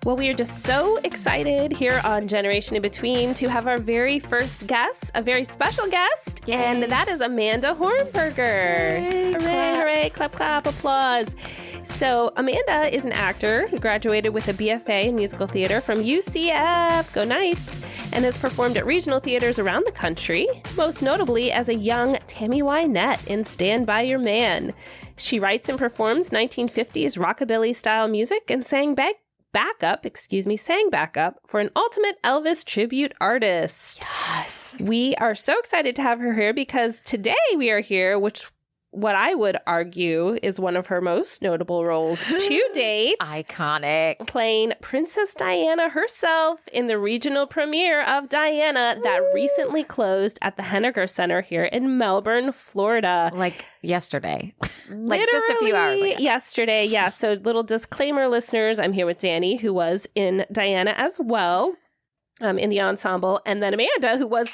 Well, we are just so excited here on Generation in Between to have our very first guest, a very special guest, Yay. And that is Amanda Hornberger. Yay. Hooray, hooray, clap, clap, applause. So Amanda is an actor who graduated with a BFA in musical theater from UCF, go Knights, and has performed at regional theaters around the country, most notably as a young Tammy Wynette in Stand By Your Man. She writes and performs 1950s rockabilly-style music and sang backup for an ultimate Elvis tribute artist. Yes. We are so excited to have her here because today we are here, which what I would argue is one of her most notable roles to date. Iconic. Playing Princess Diana herself in the regional premiere of Diana that recently closed at the Henniger Center here in Melbourne, Florida. Like yesterday. Like just a few hours ago. Yesterday, yeah. So little disclaimer, listeners, I'm here with Danny, who was in Diana as well, in the ensemble, and then Amanda, who was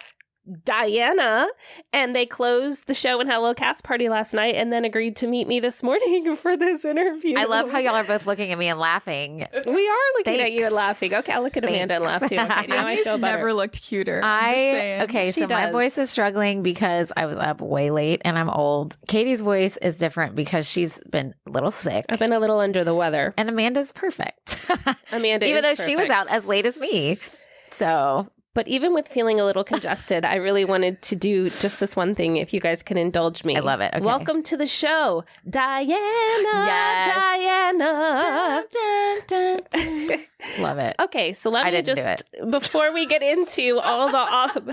Diana, and they closed the show and had a little cast party last night and then agreed to meet me this morning for this interview. I love how y'all are both looking at me and laughing. We are looking at you and laughing. Okay, I'll look at Amanda and laugh too. Okay, now I feel better. Never looked cuter. So my voice is struggling because I was up way late and I'm old. Katie's voice is different because she's been a little sick. I've been a little under the weather. And Amanda's perfect. Amanda even though perfect. She was out as late as me. So... But even with feeling a little congested, I really wanted to do just this one thing, if you guys can indulge me. I love it. Okay. Welcome to the show, Diana. Yes. Diana. Dun, dun, dun. Love it. Okay, so let me just, before we get into all the awesome...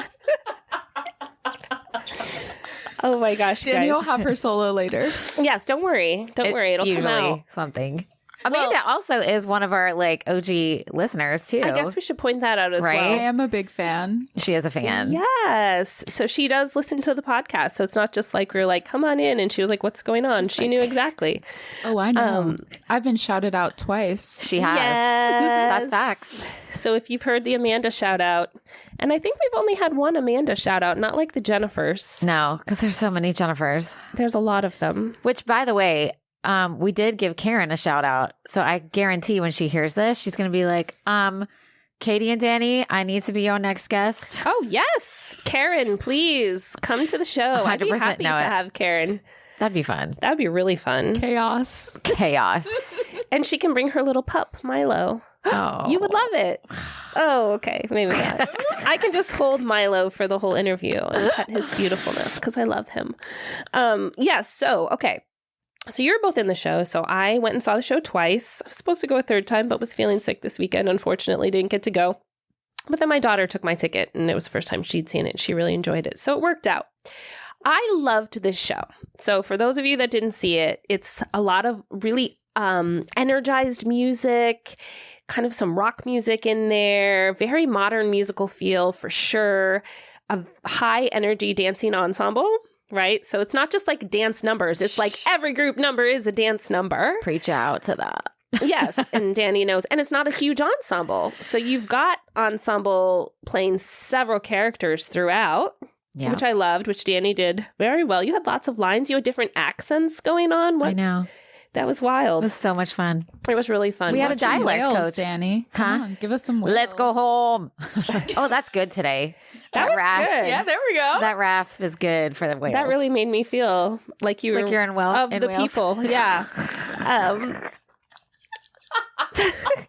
Oh my gosh, Danny will guys. have her solo later. Yes, don't worry. Don't worry. It'll usually come out. something. Amanda also is one of our OG listeners too. I guess we should point that out as Right? well. I am a big fan. She is a fan. Yes. So she does listen to the podcast. So it's not just like we're like, come on in. And she was like, what's going on? She knew exactly. Oh, I know. I've been shouted out twice. She has. Yes. That's facts. So if you've heard the Amanda shout out, and I think we've only had one Amanda shout out, not like the Jennifers. No, because there's so many Jennifers. There's a lot of them. Which, by the way, we did give Karen a shout out. So I guarantee when she hears this, she's going to be like, Katie and Danny, I need to be your next guest. Oh, yes. Karen, please come to the show. I'd be happy to have Karen. That'd be fun. That'd be really fun. Chaos. And she can bring her little pup, Milo. Oh. You would love it. Oh, okay. Maybe not. I can just hold Milo for the whole interview and pet his beautifulness because I love him. Yes. So, okay. So you're both in the show. So I went and saw the show twice. I was supposed to go a third time, but was feeling sick this weekend. Unfortunately, didn't get to go. But then my daughter took my ticket and it was the first time she'd seen it. She really enjoyed it. So it worked out. I loved this show. So for those of you that didn't see it, it's a lot of really energized music, kind of some rock music in there, very modern musical feel for sure, a high energy dancing ensemble. Right? So it's not just like dance numbers. It's like every group number is a dance number. Preach out to that. Yes. And Danny knows. And it's not a huge ensemble. So you've got ensemble playing several characters throughout, which I loved, which Danny did very well. You had lots of lines. You had different accents going on. I know. That was wild. It was so much fun. It was really fun. We had a dialect coach. Danny. Come on, give us some whales. Let's go home. Oh, that's good today. That was rasp. good. Yeah, there we go. That rasp is good for the whales. That really made me feel like you were like you're in of in the Wales. people. Yeah.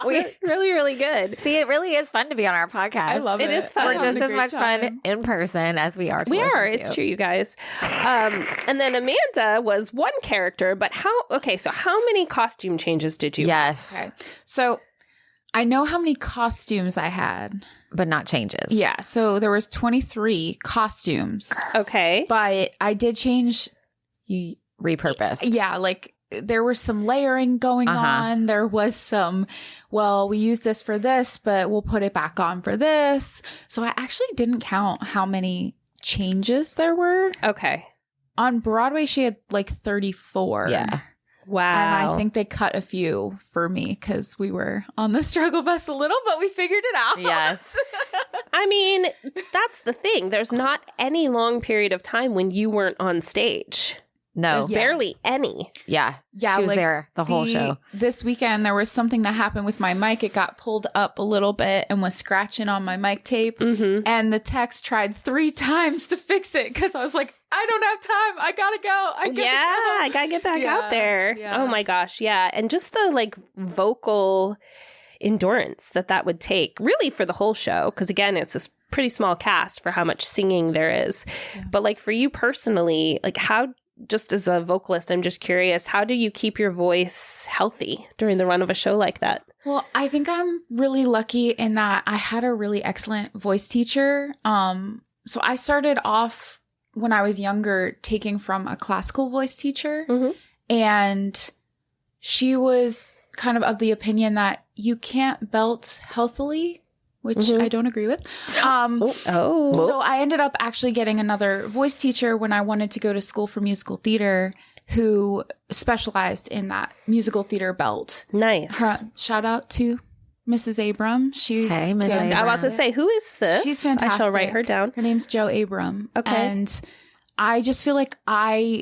Really, really good. See, it really is fun to be on our podcast. I love it. It is fun. We're I'm just as much fun in person as we are to We listen are. to. It's true, you guys. And then Amanda was one character, but so how many costume changes did you have? Yes. Okay. So I know how many costumes I had. But not changes. Yeah. So there was 23 costumes. Okay. But I did change. Repurposed. Yeah. Like there was some layering going on. There was some, well, we use this for this, but we'll put it back on for this. So I actually didn't count how many changes there were. Okay. On Broadway, she had like 34. Yeah. Wow. And I think they cut a few for me because we were on the struggle bus a little, but we figured it out. Yes. I mean, that's the thing. There's not any long period of time when you weren't on stage. No. There's barely any. Yeah. Yeah, She was like, there the whole show. This weekend, there was something that happened with my mic. It got pulled up a little bit and was scratching on my mic tape. Mm-hmm. And the techs tried 3 times to fix it because I was like, I don't have time. I gotta go. I gotta get back out there. Yeah. Oh my gosh, yeah. And just the like vocal endurance that would take really for the whole show, because again, it's this pretty small cast for how much singing there is. Yeah. But like for you personally, like how, just as a vocalist, I'm just curious, how do you keep your voice healthy during the run of a show like that? Well, I think I'm really lucky in that I had a really excellent voice teacher. So I started off when I was younger taking from a classical voice teacher, Mm-hmm. and she was kind of the opinion that you can't belt healthily, which Mhm. I don't agree with. Oh. So I ended up actually getting another voice teacher when I wanted to go to school for musical theater, who specialized in that musical theater belt. Nice. Shout out to Mrs. Abram. She's Hey, Miss fantastic. I was about to say, who is this? She's fantastic. I shall write her down. Her name's Jo Abram. Okay. And I just feel like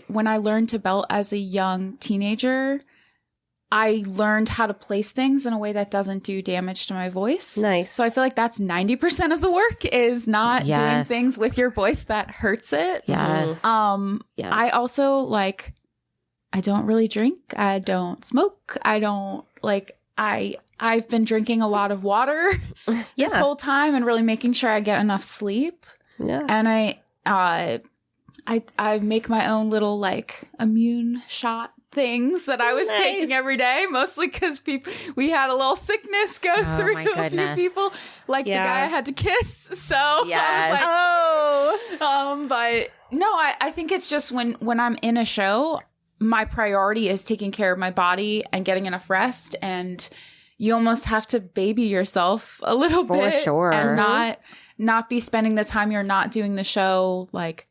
when I learned to belt as a young teenager, I learned how to place things in a way that doesn't do damage to my voice. Nice. So I feel like that's 90% of the work is not doing Yes. things with your voice that hurts it. Yes. Yes. I also like, I don't really drink. I don't smoke. I don't like, I've been drinking a lot of water this whole time and really making sure I get enough sleep. Yeah. And I make my own little like immune shot things that I was Nice. taking every day, mostly because we had a little sickness go Oh, through my a few goodness. people, like Yeah. the guy I had to kiss. So Yes. I was like, Oh. but no, I think it's just when I'm in a show, my priority is taking care of my body and getting enough rest, and you almost have to baby yourself a little For bit, sure. and not be spending the time you're not doing the show like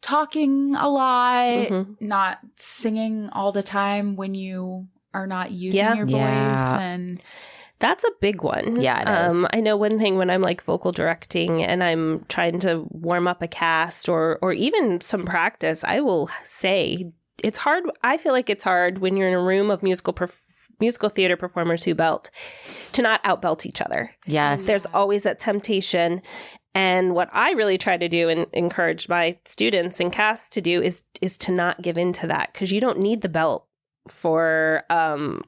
talking a lot, Mhm. not singing all the time when you are not using Yeah. your voice. Yeah. And That's a big one. Yeah, it is. I know one thing when I'm like vocal directing and I'm trying to warm up a cast or even some practice, I will say it's hard. I feel like it's hard when you're in a room of musical theater performers who belt to not outbelt each other. Yes. There's always that temptation. And what I really try to do and encourage my students and cast to do is to not give in to that, because you don't need the belt for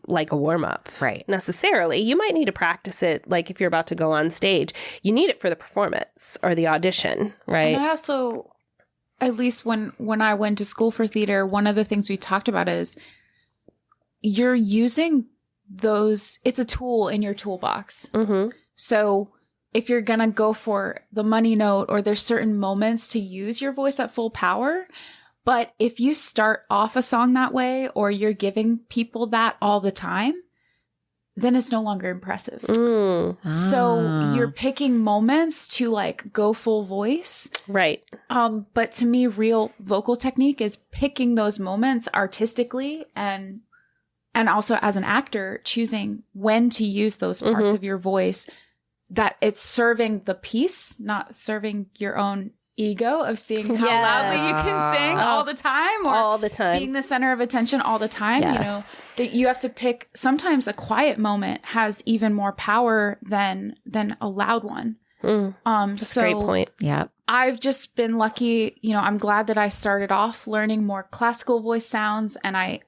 like a warm up, Right. necessarily. You might need to practice it, like if you're about to go on stage. You need it for the performance or the audition, right? And I also, at least when I went to school for theater, one of the things we talked about is you're using those, it's a tool in your toolbox. Mm-hmm. So if you're going to go for the money note, or there's certain moments to use your voice at full power, but if you start off a song that way, or you're giving people that all the time, then it's no longer impressive. Mm, So you're picking moments to like go full voice. right. But to me, real vocal technique is picking those moments artistically, and also as an actor, choosing when to use those parts Mhm. of your voice, that it's serving the piece, not serving your own ego of seeing how Yes. loudly you can sing all the time, or All the time. being the center of attention all the time. You know, Yes. that you have to pick. Sometimes a quiet moment has even more power than a loud one. Mm, that's So a great point. Yep. I've just been lucky. You know, I'm glad that I started off learning more classical voice sounds, and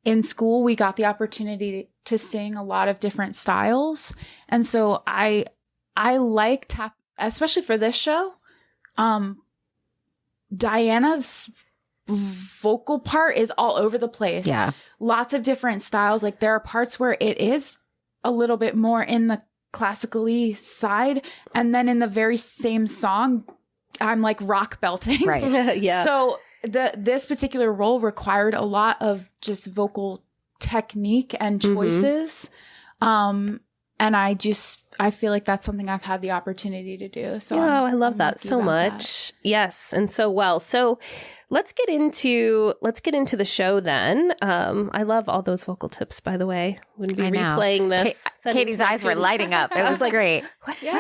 in school we got the opportunity to sing a lot of different styles, and so I like tap, especially for this show. Diana's vocal part is all over the place. Yeah. Lots of different styles. Like there are parts where it is a little bit more in the classically side, and then in the very same song, I'm like rock belting. Right. Yeah. So this particular role required a lot of just vocal technique and choices. And I feel like that's something I've had the opportunity to do. So I love I'm that lucky so about much. Yes, and so well. So let's get into the show then. I love all those vocal tips, by the way. Wouldn't be I know. replaying this. sending Katie's to my eyes were students. lighting up. It I was like, great. What? Yeah.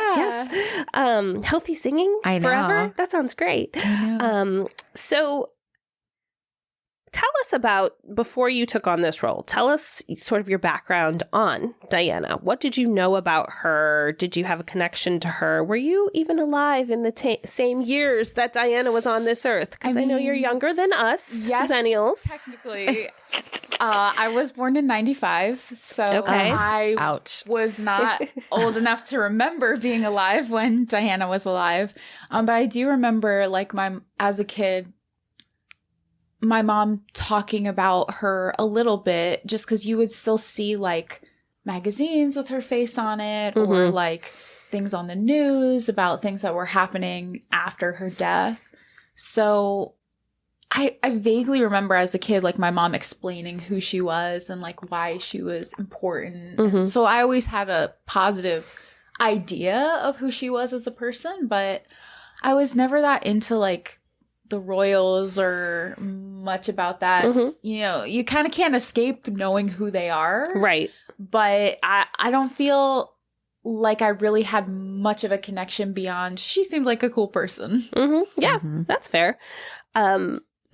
Yes. Healthy singing I know. forever. That sounds great. I know. So tell us about, before you took on this role, tell us sort of your background on Diana. What did you know about her? Did you have a connection to her? Were you even alive in the same years that Diana was on this earth? Because I know you're younger than us, yes, Xennials. Technically. I was born in 95, so Okay. I Ouch. was not old enough to remember being alive when Diana was alive. But I do remember, like, as a kid, my mom talking about her a little bit, just because you would still see, like, magazines with her face on it, or like things on the news about things that were happening after her death. So I vaguely remember as a kid, like, my mom explaining who she was and, like, why she was important. And so I always had a positive idea of who she was as a person, but I was never that into, like, the royals or much about that. You know, you kind of can't escape knowing who they are. Right. But I don't feel like I really had much of a connection beyond she seemed like a cool person. Yeah, that's fair.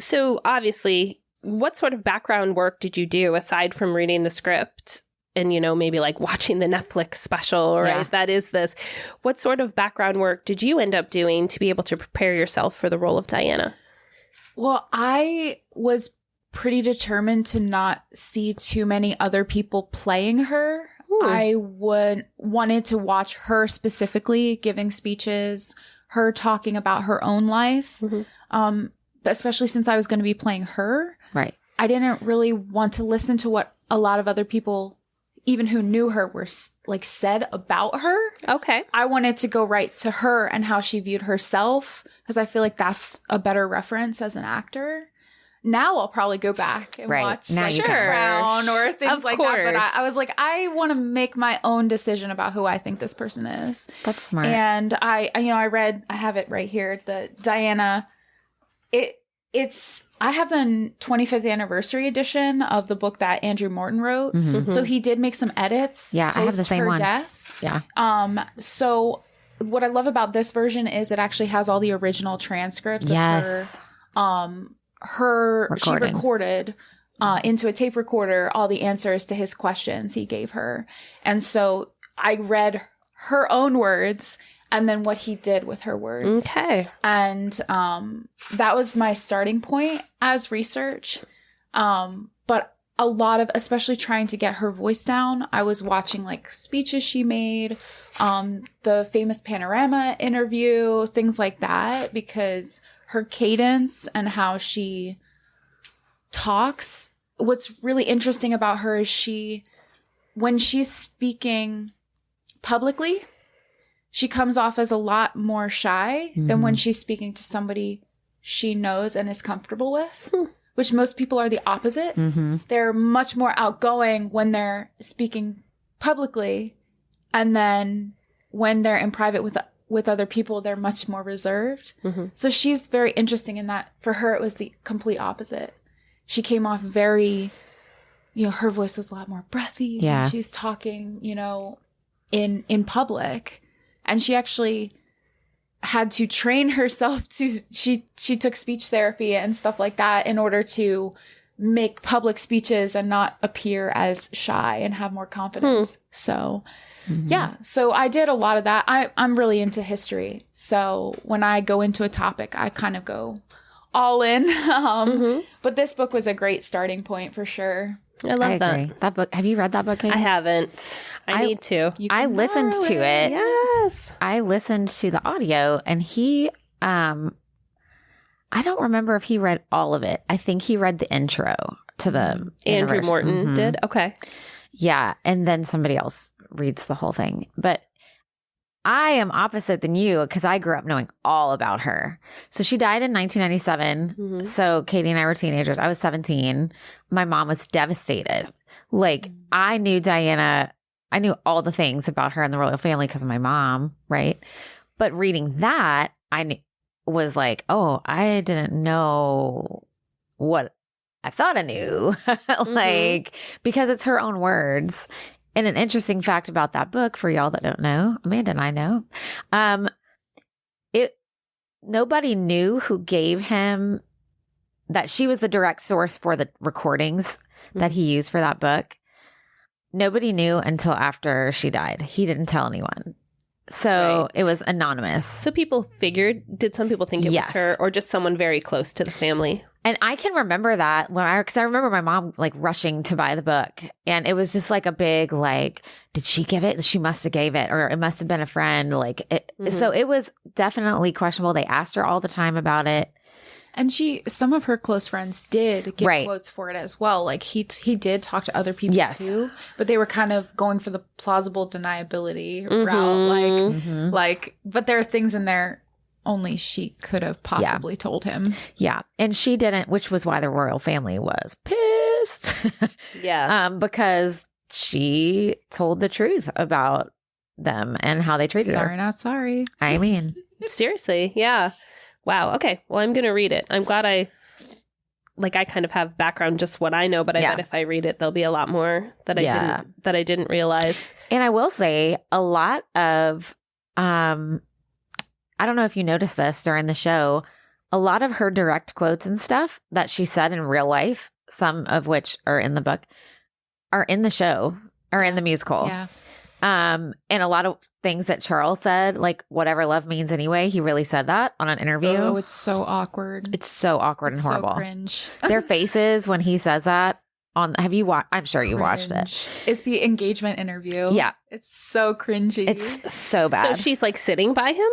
So obviously, what sort of background work did you do aside from reading the script and, you know, maybe like watching the Netflix special, right? Yeah. That is this. What sort of background work did you end up doing to be able to prepare yourself for the role of Diana? Well, I was pretty determined to not see too many other people playing her. I wanted to watch her specifically giving speeches, her talking about her own life. But especially since I was going to be playing her, Right. I didn't really want to listen to what a lot of other people, even who knew her, were like said about her. Okay. I wanted to go right to her and how she viewed herself, because I feel like that's a better reference as an actor. Now I'll probably go back and Right. watch Now like you can. Crown or things Of like that. But course. I was like, I want to make my own decision about who I think this person is. That's smart. And I have it right here. The Diana, I have the 25th anniversary edition of the book that Andrew Morton wrote. So he did make some edits. Yeah, I have the post same her one. death. Yeah. So what I love about this version is it actually has all the original transcripts Yes. of her she Recordings. recorded into a tape recorder all the answers to his questions he gave her. And so I read her own words and then what he did with her words. Okay. And that was my starting point as research. But a lot of, especially trying to get her voice down, I was watching like speeches she made, the famous Panorama interview, things like that, because her cadence and how she talks. What's really interesting about her is when she's speaking publicly, she comes off as a lot more shy than when she's speaking to somebody she knows and is comfortable with, which most people are the opposite. They're much more outgoing when they're speaking publicly, and then when they're in private with other people, they're much more reserved. So she's very interesting in that. For her, it was the complete opposite. She came off very, her voice was a lot more breathy when she's talking, in public. And she actually had to train herself she took speech therapy and stuff like that in order to make public speeches and not appear as shy and have more confidence. So so I did a lot of that. I'm really into history. So when I go into a topic, I kind of go all in. But this book was a great starting point for sure. I love that. agree. That book. Have you read that book, Katie? I haven't. I need to. I listened to it. Yes. I listened to the audio, and he, I don't remember if he read all of it. I think he read the intro to the Andrew anniversary. Morton did? Okay. Yeah, and then somebody else reads the whole thing. But I am opposite than you because I grew up knowing all about her. So she died in 1997. So Katie and I were teenagers. I was 17. My mom was devastated. Like, I knew Diana. I knew all the things about her and the royal family because of my mom, right? But reading that, was like, oh, I didn't know what I thought I knew. Like, because it's her own words. And an interesting fact about that book, for y'all that don't know, Amanda and I know, nobody knew who gave him that she was the direct source for the recordings that he used for that book. Nobody knew until after she died. He didn't tell anyone. So it was anonymous. So people figured, did some people think it was her or just someone very close to the family? And I can remember that because I remember my mom like rushing to buy the book, and it was just like a big like, did she give it? She must have gave it, or it must have been a friend. Like, so it was definitely questionable. They asked her all the time about it. And some of her close friends did give quotes for it as well. Like he did talk to other people too, but they were kind of going for the plausible deniability route. But there are things in there only she could have possibly told him. Yeah. And she didn't, which was why the royal family was pissed. Because she told the truth about them and how they treated her. Sorry, not sorry. I mean, seriously. Yeah. Wow. Okay. Well, I'm going to read it. I'm glad I kind of have background, just what I know, but I bet if I read it, there'll be a lot more that I didn't realize. And I will say a lot of, I don't know if you noticed this during the show, a lot of her direct quotes and stuff that she said in real life, some of which are in the book, are in the show or in the musical. Yeah. And a lot of things that Charles said, like whatever love means anyway, he really said that on an interview. Oh, it's so awkward. It's so awkward and horrible. So cringe. Their faces when he says that have you watched? I'm sure you watched it. It's the engagement interview. Yeah. It's so cringy. It's so bad. So she's like sitting by him?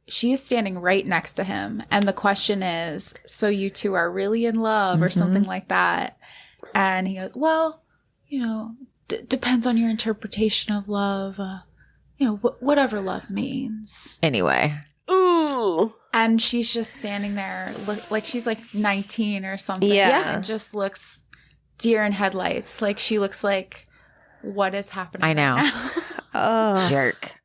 She is standing right next to him. And the question is, so you two are really in love or something like that? And he goes, well, depends on your interpretation of love. Whatever love means. Anyway. Ooh. And she's just standing there like she's like 19 or something. Yeah. And just looks deer in headlights. Like she looks like, what is happening? I know. Right Oh, jerk.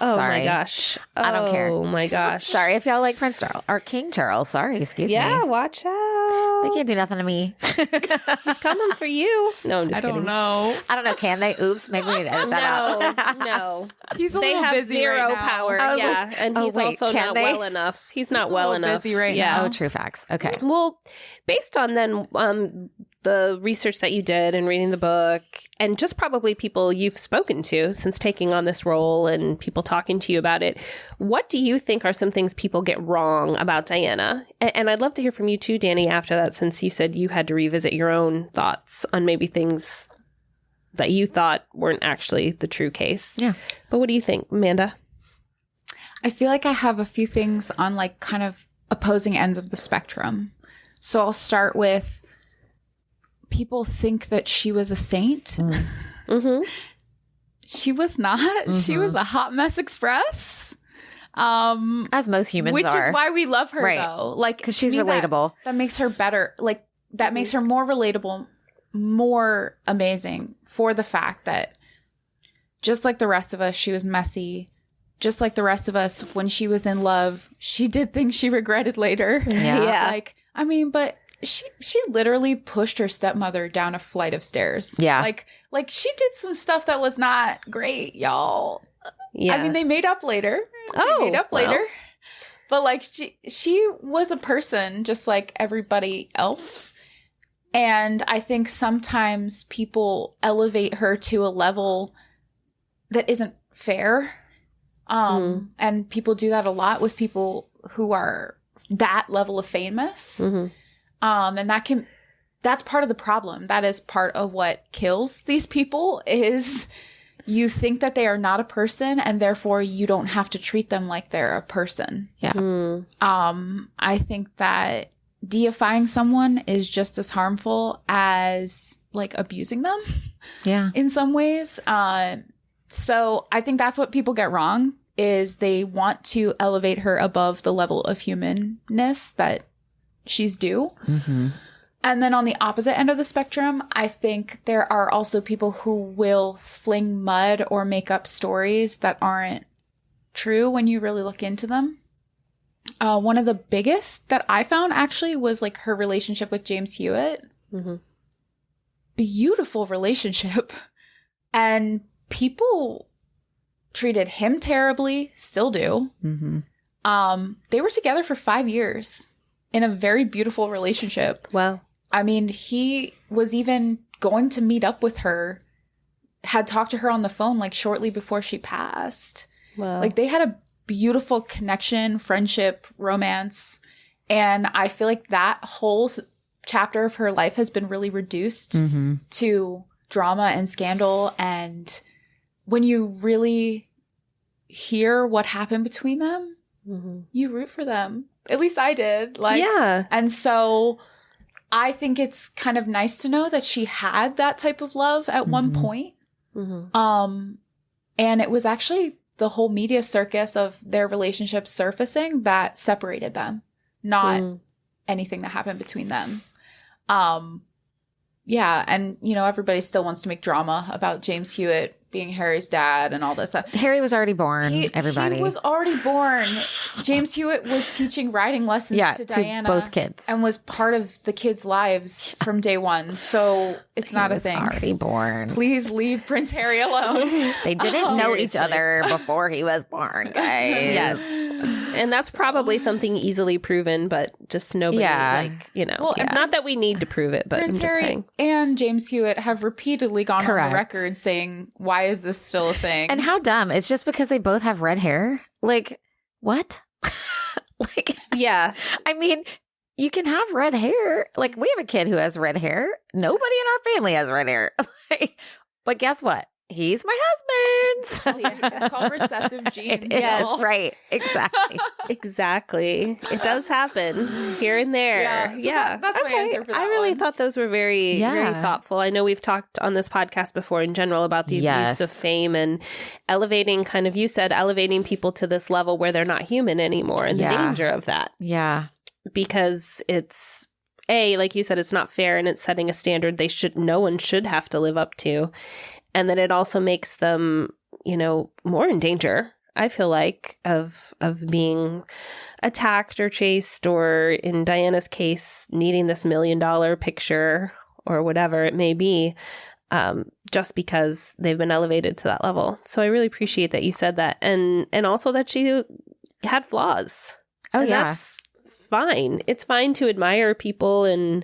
Oh my gosh. I don't care. Oh my gosh. Sorry if y'all like Prince Charles or King Charles. Sorry, excuse me. Yeah, watch out. They can't do nothing to me. He's coming for you. No, I'm just kidding. I don't know. Can they? Oops. Maybe we need to edit that out. No. He's they have busy zero right now. power. And he's also not well enough. He's not well enough. Busy right now. Oh, true facts. Okay. Well, based on then the research that you did and reading the book, and just probably people you've spoken to since taking on this role and people talking to you about it, what do you think are some things people get wrong about Diana? And I'd love to hear from you too, Danny, after that, since you said you had to revisit your own thoughts on maybe things that you thought weren't actually the true case. Yeah. But what do you think, Amanda? I feel like I have a few things on like kind of opposing ends of the spectrum. So I'll start with, people think that she was a saint. She was not. She was a hot mess express. As most humans which are. is why we love her, though. Like, because she's relatable. That makes her better. Like, that makes her more relatable, more amazing for the fact that just like the rest of us, she was messy. Just like the rest of us, when she was in love, she did things she regretted later. Yeah. Like, I mean, but she literally pushed her stepmother down a flight of stairs. Yeah. Like she did some stuff that was not great, y'all. Yeah. I mean, they made up later. But like she was a person just like everybody else. And I think sometimes people elevate her to a level that isn't fair. And people do that a lot with people who are that level of famous. And that's part of the problem. That is part of what kills these people, is you think that they are not a person and therefore you don't have to treat them like they're a person. Yeah. I think that deifying someone is just as harmful as like abusing them. Yeah. In some ways. So I think that's what people get wrong, is they want to elevate her above the level of humanness that she's due. And then on the opposite end of the spectrum, I think there are also people who will fling mud or make up stories that aren't true when you really look into them. One of the biggest that I found actually was like her relationship with James Hewitt. Beautiful relationship. And people treated him terribly, still do. They were together for 5 years. in a very beautiful relationship. Wow. I mean, he was even going to meet up with her, had talked to her on the phone like shortly before she passed. Wow. Like they had a beautiful connection, friendship, romance. And I feel like that whole chapter of her life has been really reduced to drama and scandal. And when you really hear what happened between them, you root for them. At least I did. Like, yeah. And so I think it's kind of nice to know that she had that type of love at one point. And it was actually the whole media circus of their relationship surfacing that separated them, not anything that happened between them. Yeah. And, you know, everybody still wants to make drama about James Hewitt being Harry's dad and all this stuff. Harry was already born, everybody. He was already born. James Hewitt was teaching writing lessons to Diana. Both kids. And was part of the kids' lives from day one. So it's not a thing. Already born. Please leave Prince Harry alone. They didn't know each other before he was born, guys. Yes. And that's probably something easily proven, but just nobody, like, you know. Well, not that we need to prove it, but Prince I'm just Harry saying. and James Hewitt have repeatedly gone on the record saying, why is this still a thing? And how dumb. It's just because they both have red hair. Like, what? Like, yeah. I mean, you can have red hair. Like, we have a kid who has red hair. Nobody in our family has red hair. But guess what? He's my husband. It's called recessive genes. Yes, right. Exactly. Exactly. It does happen here and there. Yeah. So that's my answer for that I really one. thought those were very, very thoughtful. I know we've talked on this podcast before in general about the abuse of fame and elevating, kind of, you said, elevating people to this level where they're not human anymore and the danger of that. Yeah. Because it's, like you said, it's not fair and it's setting a standard no one should have to live up to. And then it also makes them, you know, more in danger, I feel like, of being attacked or chased, or in Diana's case, needing this $1 million picture or whatever it may be, just because they've been elevated to that level. So I really appreciate that you said that. And also that she had flaws. Oh, and yeah. That's fine. It's fine to admire people and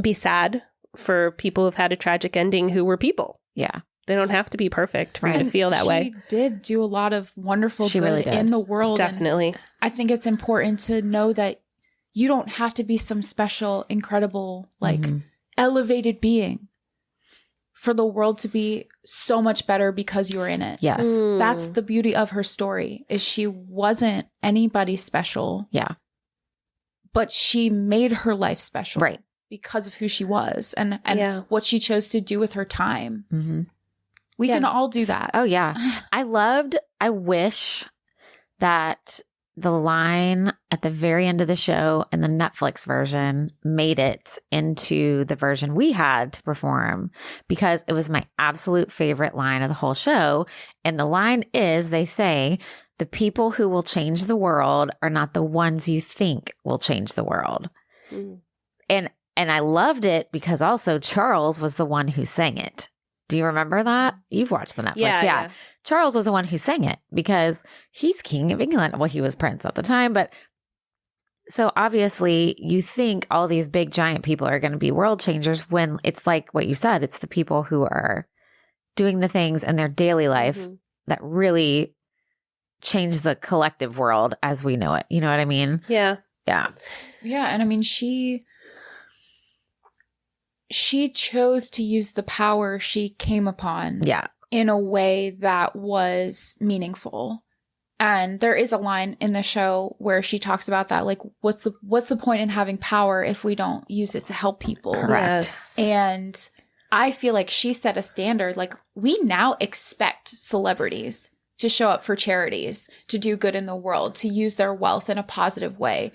be sad for people who've had a tragic ending who were people. Yeah. They don't have to be perfect for you to feel that way. She did do a lot of wonderful good really did. in the world. Definitely. And I think it's important to know that you don't have to be some special, incredible, like elevated being for the world to be so much better because you're in it. Yes. That's the beauty of her story, is she wasn't anybody special. Yeah. But she made her life special. Right. Because of who she was and what she chose to do with her time. Mm-hmm. We can all do that. Oh, yeah. I wish that the line at the very end of the show in the Netflix version made it into the version we had to perform, because it was my absolute favorite line of the whole show. And the line is, they say, the people who will change the world are not the ones you think will change the world. And I loved it because also Charles was the one who sang it. Do you remember that? You've watched the Netflix. Yeah. Charles was the one who sang it because he's king of England. Well, he was prince at the time, but so obviously you think all these big giant people are going to be world changers when it's like what you said. It's the people who are doing the things in their daily life that really change the collective world as we know it. You know what I mean? Yeah. Yeah. Yeah. And I mean, she chose to use the power she came upon in a way that was meaningful. And there is a line in the show where she talks about that, like, what's the point in having power if we don't use it to help people? Correct. Yes. And I feel like she set a standard. Like, we now expect celebrities to show up for charities, to do good in the world, to use their wealth in a positive way.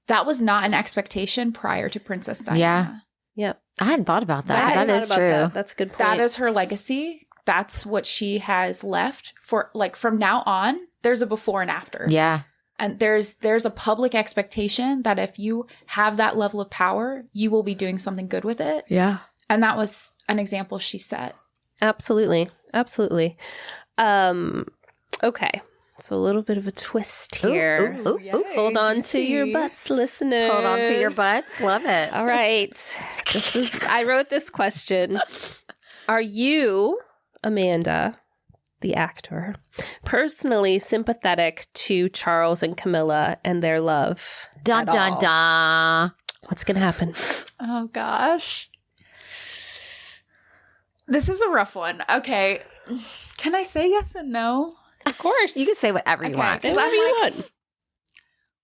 That was not an expectation prior to Princess Diana. Yeah. Yep. I hadn't thought about that. That is true. That. That's a good point. That is her legacy. That's what she has left for, like, from now on. There's a before and after. Yeah. And there's a public expectation that if you have that level of power, you will be doing something good with it. Yeah. And that was an example she set. Absolutely. Absolutely. Okay. So a little bit of a twist here. Ooh. Hold on to your butts, listeners. Hold on to your butts. Love it. All right. I wrote this question. Are you, Amanda, the actor, personally sympathetic to Charles and Camilla and their love? Dun, dun, dun. What's going to happen? Oh, gosh. This is a rough one. Okay. Can I say yes and no? Of course. You can say whatever you want. Say whatever you want.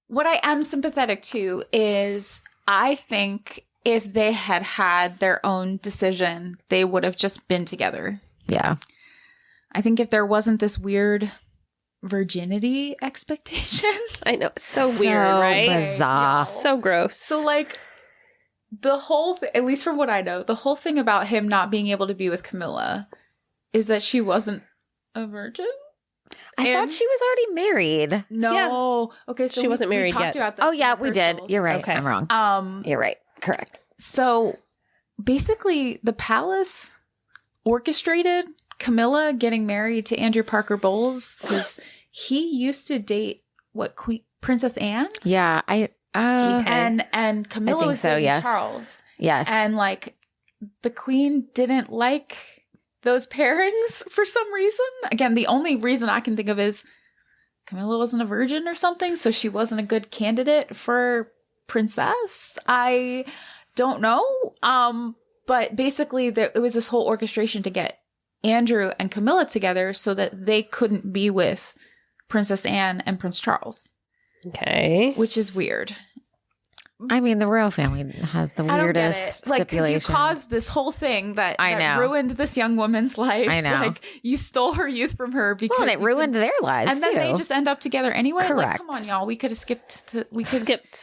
What I am sympathetic to is I think if they had had their own decision, they would have just been together. Yeah. I think if there wasn't this weird virginity expectation. I know. It's so weird, right? Bizarre. So gross. So like the whole at least from what I know, the whole thing about him not being able to be with Camilla is that she wasn't a virgin. I thought she was already married. No. Yeah. Okay, so she wasn't married we talked yet. about this. Oh yeah, we did. You're right. Okay. I'm wrong. You're right. Correct. So basically the palace orchestrated Camilla getting married to Andrew Parker Bowles because he used to date Princess Anne? Yeah, and Camilla was dating Charles. Yes. And like the queen didn't like those pairings for some reason. Again, the only reason I can think of is Camilla wasn't a virgin or something, so she wasn't a good candidate for princess. I don't know. But basically it was this whole orchestration to get Andrew and Camilla together so that they couldn't be with Princess Anne and Prince Charles. Okay. Which is weird. I mean, the royal family has the weirdest stipulation. Like, because you caused this whole thing that ruined this young woman's life. I know. Like, you stole her youth from her because it ruined their lives, and then they just end up together anyway. Correct. Like, come on, y'all. We could have skipped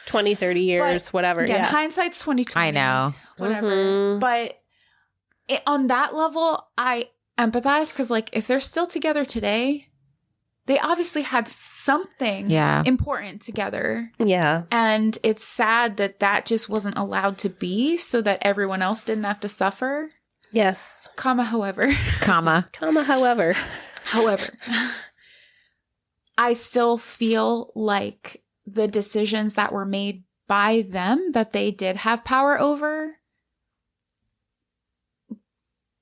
20, 30 years, whatever. Again, yeah. Hindsight's 2020. I know. Whatever. Mm-hmm. But on that level, I empathize because, like, if they're still together today, they obviously had something important together. Yeah. And it's sad that that just wasn't allowed to be so that everyone else didn't have to suffer. Yes. However. However. I still feel like the decisions that were made by them that they did have power over,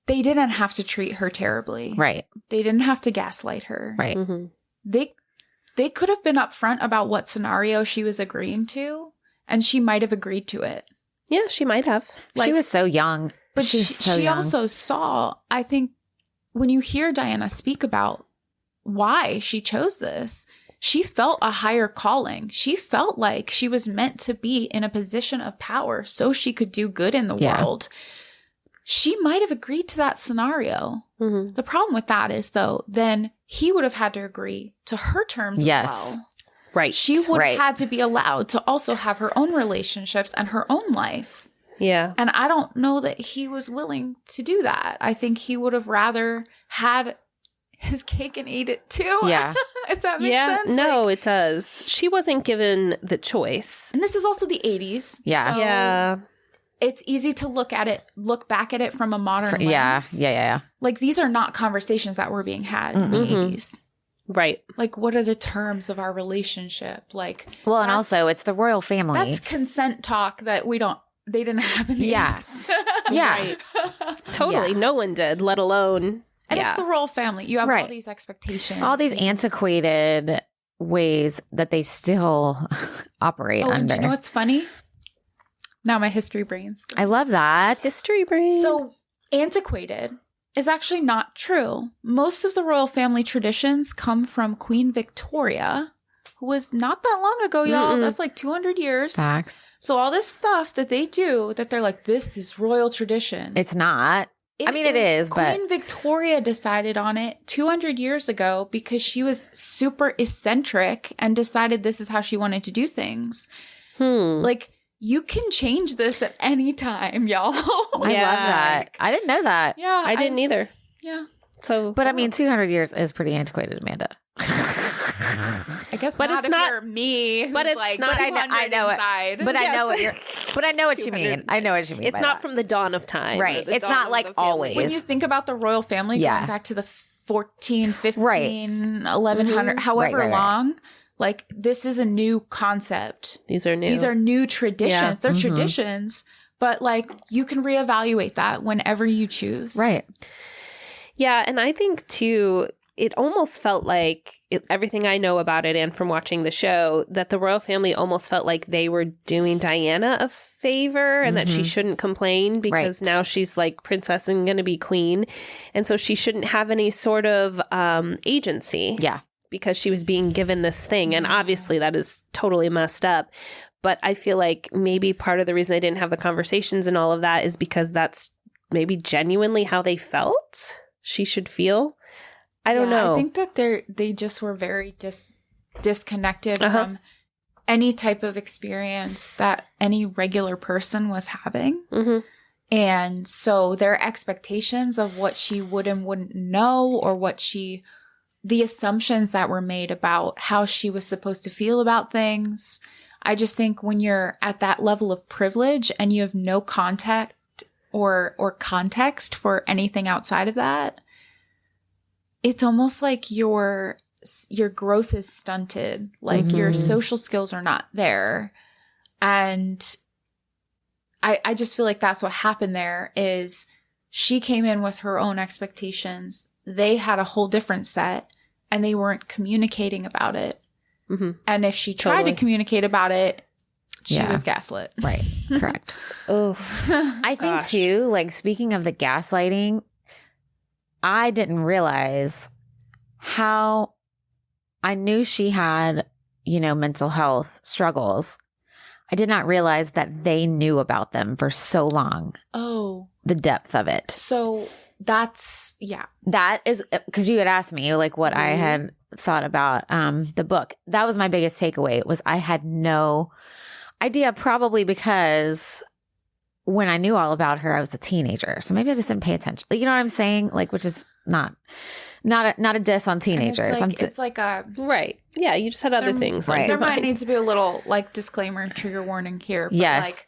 they didn't have to treat her terribly. Right. They didn't have to gaslight her. Right. Mm-hmm. They could have been upfront about what scenario she was agreeing to, and she might have agreed to it. Yeah, she might have. Like, she was so young. But she also saw, I think, when you hear Diana speak about why she chose this, she felt a higher calling. She felt like she was meant to be in a position of power so she could do good in the world. She might have agreed to that scenario. Mm-hmm. The problem with that is, though, then he would have had to agree to her terms as well. Right. She would have had to be allowed to also have her own relationships and her own life. Yeah. And I don't know that he was willing to do that. I think he would have rather had his cake and ate it too. Yeah. If that makes sense. No, it does. She wasn't given the choice. And this is also the 80s. Yeah. So yeah. It's easy to look back at it from a modern lens. Yeah. Like, these are not conversations that were being had in the 80s. Right. Like, what are the terms of our relationship? Like, well, and also it's the royal family. That's consent talk that they didn't have in the 80s. Yeah. Right. Totally. Yeah. No one did, let alone. And it's the royal family. You have all these expectations. All these antiquated ways that they still operate under. And do you know what's funny? Now my history brains. I love that. History brain. So antiquated is actually not true. Most of the royal family traditions come from Queen Victoria, who was not that long ago, y'all. That's like 200 years. Facts. So all this stuff that they do, that they're like, this is royal tradition. It's not. It is, but Queen Victoria decided on it 200 years ago because she was super eccentric and decided this is how she wanted to do things. Like, you can change this at any time, y'all. I love that. I didn't know that. Yeah. I didn't either. Yeah. So, but I mean, 200 years is pretty antiquated, Amanda. I guess but not it's if not you're me. Who's but it's like, not. I know inside. it. But I know what you're. But I know what you mean. I know what you mean. It's not from the dawn of time, right? It's not like always. When you think about the royal family going back to the 14, 15, 1100, however long. Like, this is a new concept. These are new traditions. Yeah. They're traditions, but like, you can reevaluate that whenever you choose. Right. Yeah. And I think too, it almost felt like everything I know about it and from watching the show, that the royal family almost felt like they were doing Diana a favor and that she shouldn't complain because now she's like princess and going to be queen. And so she shouldn't have any sort of agency. Yeah. Because she was being given this thing. And obviously that is totally messed up. But I feel like maybe part of the reason they didn't have the conversations and all of that is because that's maybe genuinely how they felt she should feel. I don't know. I think that they just were very disconnected from any type of experience that any regular person was having. And so their expectations of what she would and wouldn't know, or the assumptions that were made about how she was supposed to feel about things. I just think when you're at that level of privilege and you have no contact or context for anything outside of that, it's almost like your growth is stunted. Like your social skills are not there. And I just feel like that's what happened there. Is she came in with her own expectations. They had a whole different set and they weren't communicating about it. And if she tried to communicate about it, she was gaslit. Right. Correct. Oh, I think too, like, speaking of the gaslighting, I didn't realize how I knew she had, mental health struggles. I did not realize that they knew about them for so long. Oh. The depth of it. So that's, That is, because you had asked me, like, what I had thought about the book. That was my biggest takeaway, was I had no idea, probably because when I knew all about her, I was a teenager. So maybe I just didn't pay attention. You know what I'm saying? Like, which is not a diss on teenagers. It's like a... Right. Yeah, you just had other things. Right. There might need to be a little, like, disclaimer, trigger warning here. But Yes. Like,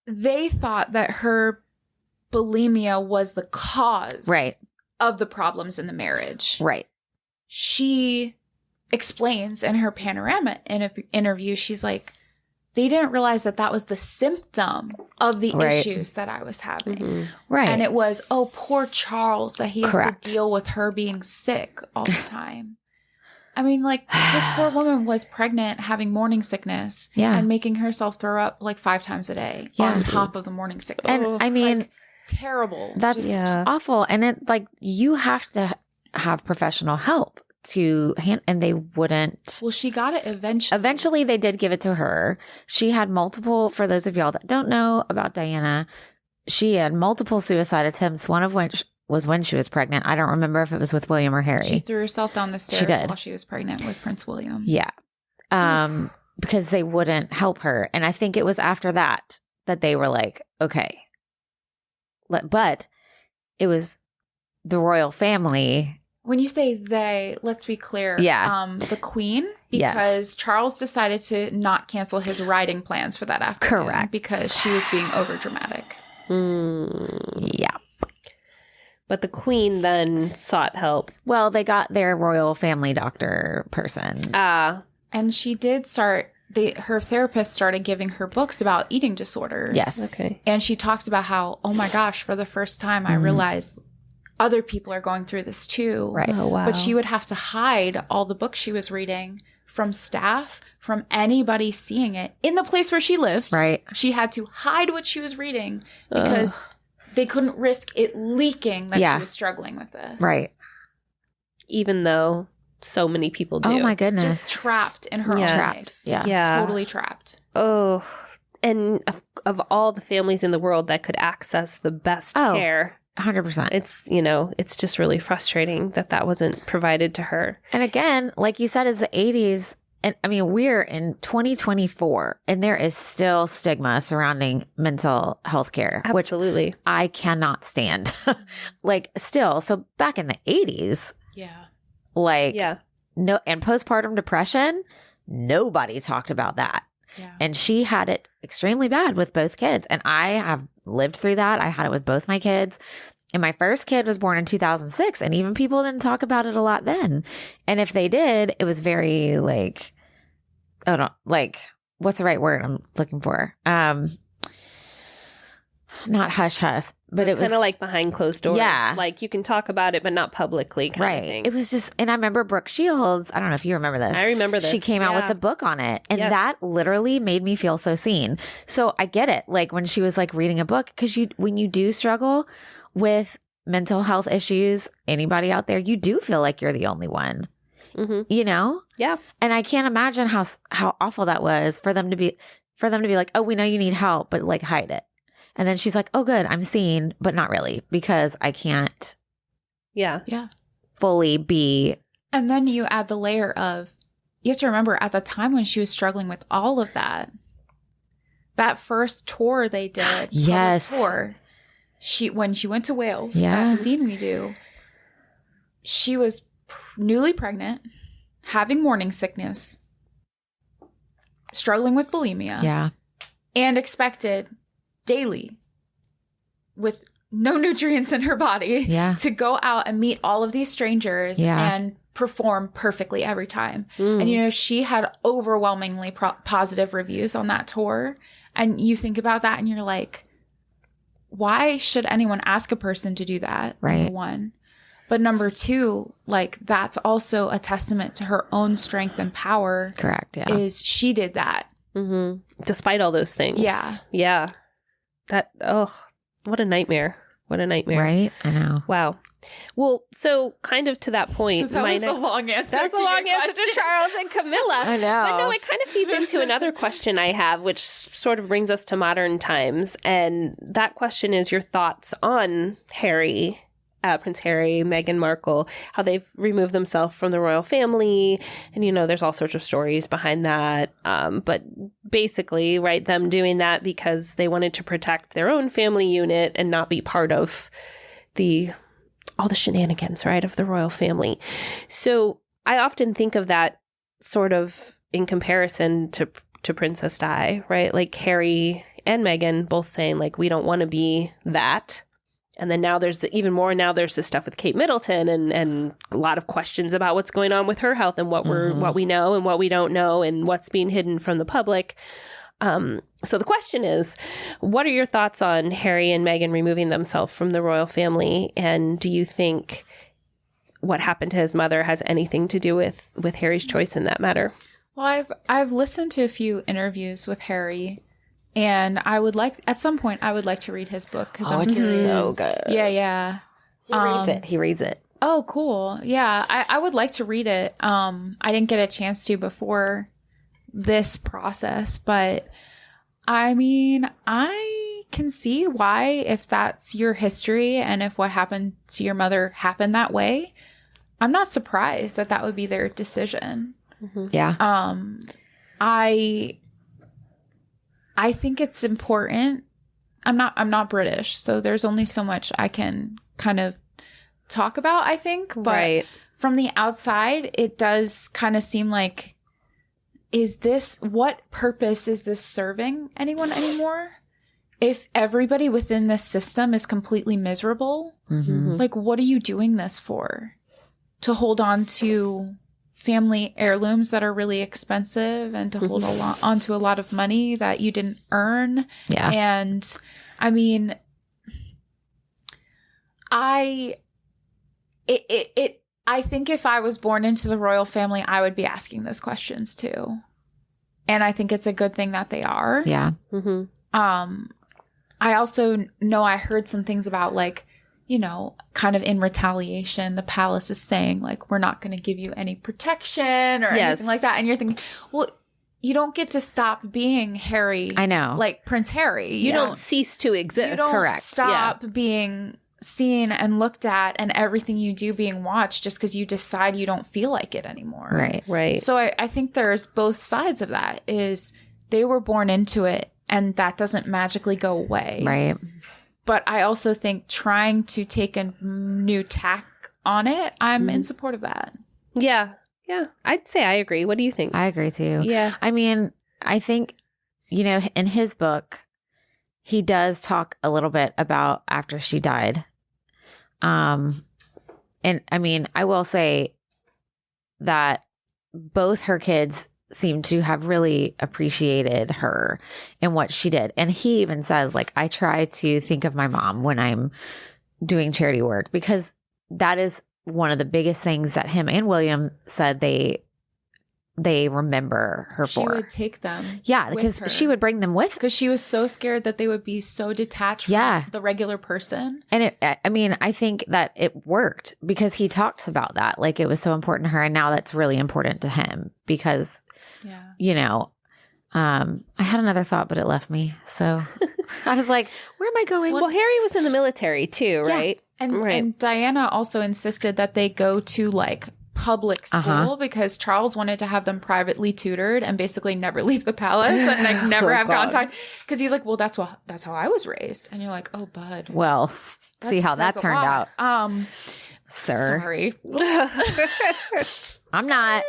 they thought that her bulimia was the cause of the problems in the marriage. Right. She explains in her Panorama interview, she's like, they didn't realize that was the symptom of the issues that I was having. Right. And it was, oh, poor Charles, that he has to deal with her being sick all the time. I mean, like, this poor woman was pregnant, having morning sickness, and making herself throw up like 5 times a day on top of the morning sickness. And I mean, like, terrible. That's awful. And it, like, you have to have professional help to and they wouldn't. Well, she got it eventually. Eventually, they did give it to her. She had multiple, for those of y'all that don't know about Diana, she had multiple suicide attempts, one of which was when she was pregnant. I don't remember if it was with William or Harry. She threw herself down the stairs while she was pregnant with Prince William. Yeah. Because they wouldn't help her. And I think it was after that they were like, okay. But it was the royal family. When you say they, let's be clear. Yeah. The Queen, because Charles decided to not cancel his riding plans for that afternoon. Correct. Because she was being overdramatic. Yeah. But the Queen then sought help. Well, they got their royal family doctor person. And she did start, her therapist started giving her books about eating disorders. Yes. Okay. And she talks about how, oh my gosh, for the first time I realized other people are going through this too. Right. Oh, wow. But she would have to hide all the books she was reading from staff, from anybody seeing it in the place where she lived. Right. She had to hide what she was reading because they couldn't risk it leaking that she was struggling with this. Right. Even though so many people do. Oh my goodness. Just trapped in her own life. Yeah. Totally trapped. Oh, and of all the families in the world that could access the best care, 100%. It's just really frustrating that wasn't provided to her. And again, like you said, it's the 80s. And I mean, we're in 2024 and there is still stigma surrounding mental health care. Absolutely. Which I cannot stand. Like, still. So back in the 80s. Yeah. No, and postpartum depression, nobody talked about that. Yeah. And she had it extremely bad with both kids. And I have lived through that. I had it with both my kids. And my first kid was born in 2006, and even people didn't talk about it a lot then. And if they did, it was very like, oh no, like, what's the right word I'm looking for? Not hush hush, but it was kind of like behind closed doors. Yeah. Like you can talk about it, but not publicly kind of thing. It was just, and I remember Brooke Shields. I don't know if you remember this. I remember this. She came out with a book on it, and Yes. that literally made me feel so seen. So I get it. Like when she was like reading a book, because when you do struggle with mental health issues, anybody out there, you do feel like you're the only one. Mm-hmm. You know? Yeah. And I can't imagine how awful that was for them to be like, oh, we know you need help, but like hide it. And then she's like, oh, good, I'm seen, but not really, because I can't Yeah. fully be. And then you add the layer of, you have to remember at the time when she was struggling with all of that first tour they did, Yes. tour, when she went to Wales, Yeah. that scene we do, she was newly pregnant, having morning sickness, struggling with bulimia, Yeah. and expected daily with no nutrients in her body Yeah. to go out and meet all of these strangers and perform perfectly every time. And you know, she had overwhelmingly positive reviews on that tour. And you think about that and you're like, why should anyone ask a person to do that? Right. Number one. But number two, like that's also a testament to her own strength and power. Correct. Yeah. Is she did that. Mm-hmm. Despite all those things. Yeah. Yeah. That, what a nightmare. What a nightmare. Right? I know. Wow. Well, so kind of to that point, So that was a long answer. That's a to long your answer to question. Charles and Camilla. I know. But no, it kind of feeds into another question I have, which sort of brings us to modern times. And that question is your thoughts on Harry, Prince Harry, Meghan Markle, how they've removed themselves from the royal family. And, you know, there's all sorts of stories behind that. But basically, right, them doing that because they wanted to protect their own family unit and not be part of all the shenanigans, right, of the royal family. So I often think of that sort of in comparison to Princess Di, right? Like Harry and Meghan both saying, like, we don't want to be that. And then now there's even more. Now there's this stuff with Kate Middleton and a lot of questions about what's going on with her health and what we know and what we don't know and what's being hidden from the public. So the question is, what are your thoughts on Harry and Meghan removing themselves from the royal family? And do you think what happened to his mother has anything to do with Harry's choice in that matter? Well, I've listened to a few interviews with Harry, and at some point I would like to read his book because I'm curious. So good. Yeah. He reads it. Oh, cool. Yeah, I would like to read it. I didn't get a chance to before this process, but I mean, I can see why, if that's your history and if what happened to your mother happened that way, I'm not surprised that would be their decision. Mm-hmm. Yeah. I think it's important. I'm not British, so there's only so much I can kind of talk about, I think. But right. From the outside, it does kind of seem like, what purpose is this serving anyone anymore? If everybody within this system is completely miserable, like, what are you doing this for? To hold on to family heirlooms that are really expensive and to hold onto a lot of money that you didn't earn. Yeah. And I mean, I think if I was born into the royal family, I would be asking those questions too. And I think it's a good thing that they are. Yeah. Mm-hmm. I also know I heard some things about, like, you know, kind of in retaliation, the palace is saying, like, we're not going to give you any protection or anything like that. And you're thinking, well, you don't get to stop being Harry. I know. Like Prince Harry. You don't cease to exist. You don't Correct. stop being seen and looked at and everything you do being watched just because you decide you don't feel like it anymore. Right. Right. So I think there's both sides of that. Is they were born into it and that doesn't magically go away. Right. But I also think trying to take a new tack on it, I'm in support of that. Yeah. Yeah. I'd say I agree. What do you think? I agree too. Yeah. I mean, I think, you know, in his book, he does talk a little bit about after she died. And I mean, I will say that both her kids seem to have really appreciated her and what she did. And he even says, like, I try to think of my mom when I'm doing charity work, because that is one of the biggest things that him and William said they remember her for. She would take them. Yeah, because she would bring them with. Because she was so scared that they would be so detached from the regular person. And I think that it worked, because he talks about that. Like, it was so important to her. And now that's really important to him because, I had another thought, but it left me. So I was like, where am I going? Well, Harry was in the military too, right? Yeah. And Diana also insisted that they go to like public school because Charles wanted to have them privately tutored and basically never leave the palace and like never have contact, because he's like, well, that's how I was raised. And you're like, oh, bud. Well, see how that turned out. Sir. Sorry. I'm not.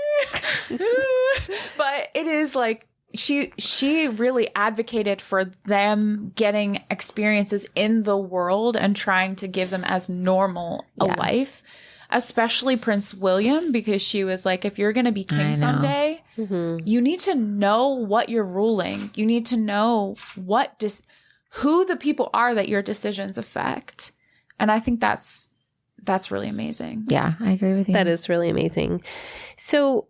But it is like she really advocated for them getting experiences in the world and trying to give them as normal a life. Especially Prince William, because she was like, if you're going to be king someday, you need to know what you're ruling. You need to know who the people are that your decisions affect. And I think that's really amazing. Yeah, I agree with you. That is really amazing. So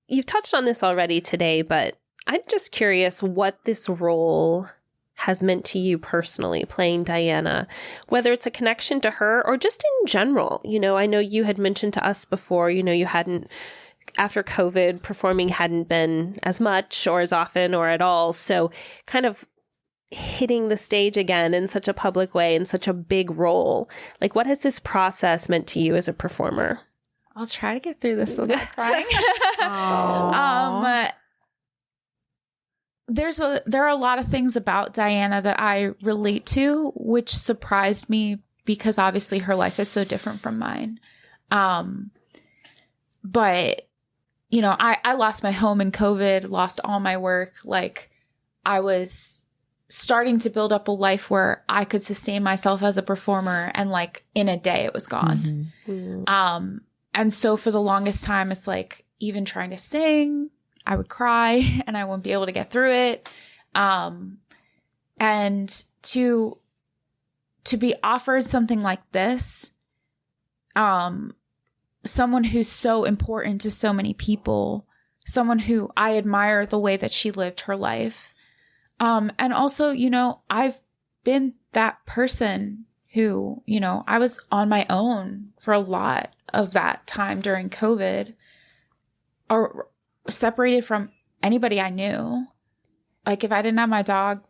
you've touched on this already today, but I'm just curious what this role has meant to you personally, playing Diana, whether it's a connection to her or just in general. I know you had mentioned to us before, you hadn't, after COVID, performing hadn't been as much or as often or at all. So kind of hitting the stage again in such a public way, in such a big role. Like, what has this process meant to you as a performer? I'll try to get through this without crying. There are a lot of things about Diana that I relate to, which surprised me because obviously her life is so different from mine. But I lost my home in COVID, lost all my work. Like, I was starting to build up a life where I could sustain myself as a performer, and like in a day it was gone. And so for the longest time, it's like, even trying to sing, I would cry and I wouldn't be able to get through it. And to be offered something like this, someone who's so important to so many people, someone who I admire the way that she lived her life. And also, I've been that person who, I was on my own for a lot of that time during COVID, or separated from anybody I knew. Like, if I didn't have my dog,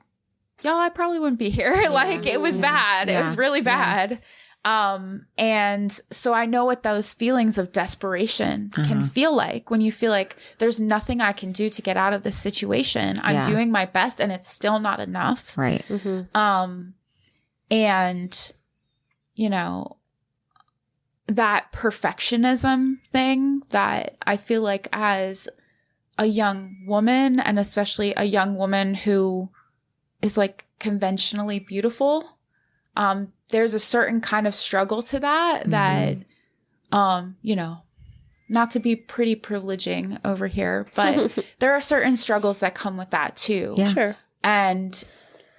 I probably wouldn't be here. Like, it was bad. It was really bad. And so I know what those feelings of desperation can feel like, when you feel like there's nothing I can do to get out of this situation. I'm doing my best and it's still not enough. Right. And that perfectionism thing that I feel like as a young woman, and especially a young woman who is like conventionally beautiful, there's a certain kind of struggle to that, not to be pretty privileging over here, but there are certain struggles that come with that too. Yeah. Sure. And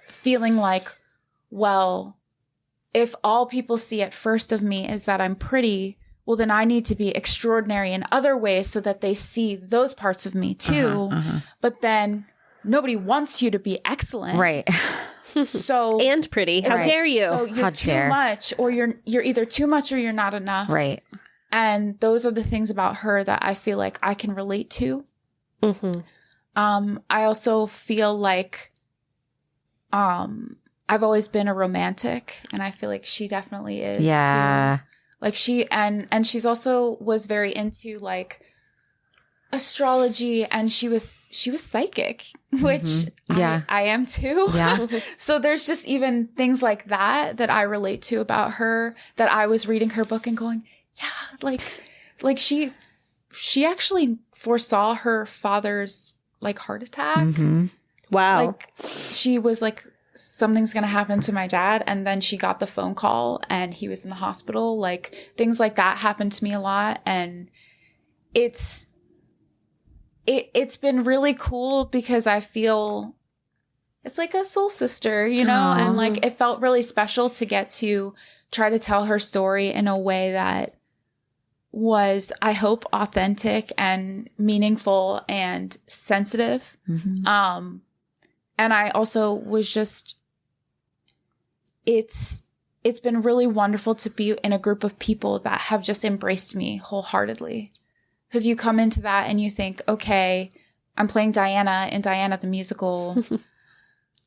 feeling like, well, if all people see at first of me is that I'm pretty, well, then I need to be extraordinary in other ways so that they see those parts of me too. But then nobody wants you to be excellent. Right. So and pretty. How dare you? So you're too much, or you're either too much or you're not enough. Right. And those are the things about her that I feel like I can relate to. I also feel like I've always been a romantic, and I feel like she definitely is too. Like, she and she's also was very into like astrology, and she was psychic, which I am too. Yeah. So there's just even things like that I relate to about her, that I was reading her book and going, like she actually foresaw her father's like heart attack. Wow. Like, she was like something's going to happen to my dad. And then she got the phone call and he was in the hospital. Like, things like that happened to me a lot. And it's been really cool because I feel it's like a soul sister, you know? Aww. And like, it felt really special to get to try to tell her story in a way that was, I hope, authentic and meaningful and sensitive. Mm-hmm. And I also was just, it's been really wonderful to be in a group of people that have just embraced me wholeheartedly. Because you come into that and you think, okay, I'm playing Diana in Diana the Musical.